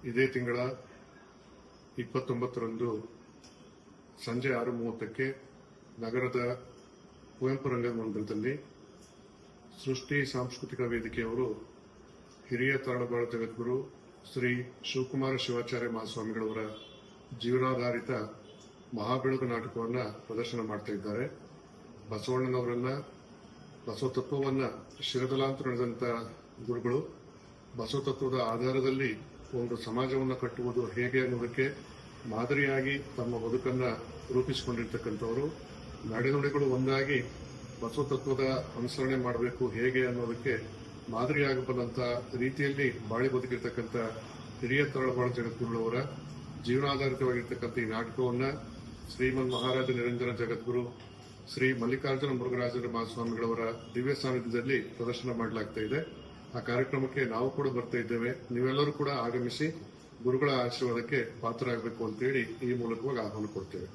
ಇದೇ ತಿಂಗಳ 29ರಂದು ಸಂಜೆ 6:30ಕ್ಕೆ ನಗರದ ಕುವೆಂಪು ರಂಗಮಂದಿರದಲ್ಲಿ ಸೃಷ್ಟಿ ಸಾಂಸ್ಕೃತಿಕ ವೇದಿಕೆಯವರು ಹಿರಿಯ ತರಳಬಾಳು ಜಗದ್ಗುರು ಶ್ರೀ ಶಿವಕುಮಾರ ಶಿವಾಚಾರ್ಯ ಮಹಾಸ್ವಾಮಿಗಳವರ ಜೀವನಾಧಾರಿತ ಮಹಾಬೆಳಕು ನಾಟಕವನ್ನು ಪ್ರದರ್ಶನ ಮಾಡ್ತಾ ಇದ್ದಾರೆ. ಬಸವಣ್ಣನವರನ್ನ ಬಸವ ತತ್ವವನ್ನ ಶಿರದಲಾಂತರ ನಡೆದಂತ ಗುರುಗಳು ಬಸವ ತತ್ವದ ಆಧಾರದಲ್ಲಿ ಒಂದು ಸಮಾಜವನ್ನು ಕಟ್ಟುವುದು ಹೇಗೆ ಅನ್ನೋದಕ್ಕೆ ಮಾದರಿಯಾಗಿ ತಮ್ಮ ಬದುಕನ್ನ ರೂಪಿಸಿಕೊಂಡಿರ್ತಕ್ಕಂಥವರು. ನಡೆನುಡಿಗಳು ಒಂದಾಗಿ ಬಸವ ತತ್ವದ ಅನುಸರಣೆ ಮಾಡಬೇಕು ಹೇಗೆ ಅನ್ನೋದಕ್ಕೆ ಮಾದರಿಯಾಗಿ ಬಂದಂತ ರೀತಿಯಲ್ಲಿ ಬಾಳಿ ಬದುಕಿರ್ತಕ್ಕಂಥ ಹಿರಿಯ ತರಳಬಾಳು ಜಗದ್ಗುರುಗಳವರ ಜೀವನಾಧಾರಿತವಾಗಿರ್ತಕ್ಕಂಥ ಈ ನಾಟಕವನ್ನ ಶ್ರೀಮನ್ ಮಹಾರಾಜ ನಿರಂಜನ ಜಗದ್ಗುರು ಶ್ರೀ ಮಲ್ಲಿಕಾರ್ಜುನ ಮುರುಘರಾಜರ ಮಹಾಸ್ವಾಮಿಗಳವರ ದಿವ್ಯ ಸಾನ್ನಿಧ್ಯದಲ್ಲಿ ಪ್ರದರ್ಶನ ಮಾಡಲಾಗ್ತಾ ಇದೆ. ಆ ಕಾರ್ಯಕ್ರಮಕ್ಕೆ ನಾವು ಕೂಡ ಬರ್ತಾ ಇದ್ದೇವೆ. ನೀವೆಲ್ಲರೂ ಕೂಡ ಆಗಮಿಸಿ ಗುರುಗಳ ಆಶೀರ್ವಾದಕ್ಕೆ ಪಾತ್ರರಾಗಬೇಕು ಅಂತೇಳಿ ಈ ಮೂಲಕವಾಗಿ ಆಹ್ವಾನ ಕೊಡ್ತೇವೆ.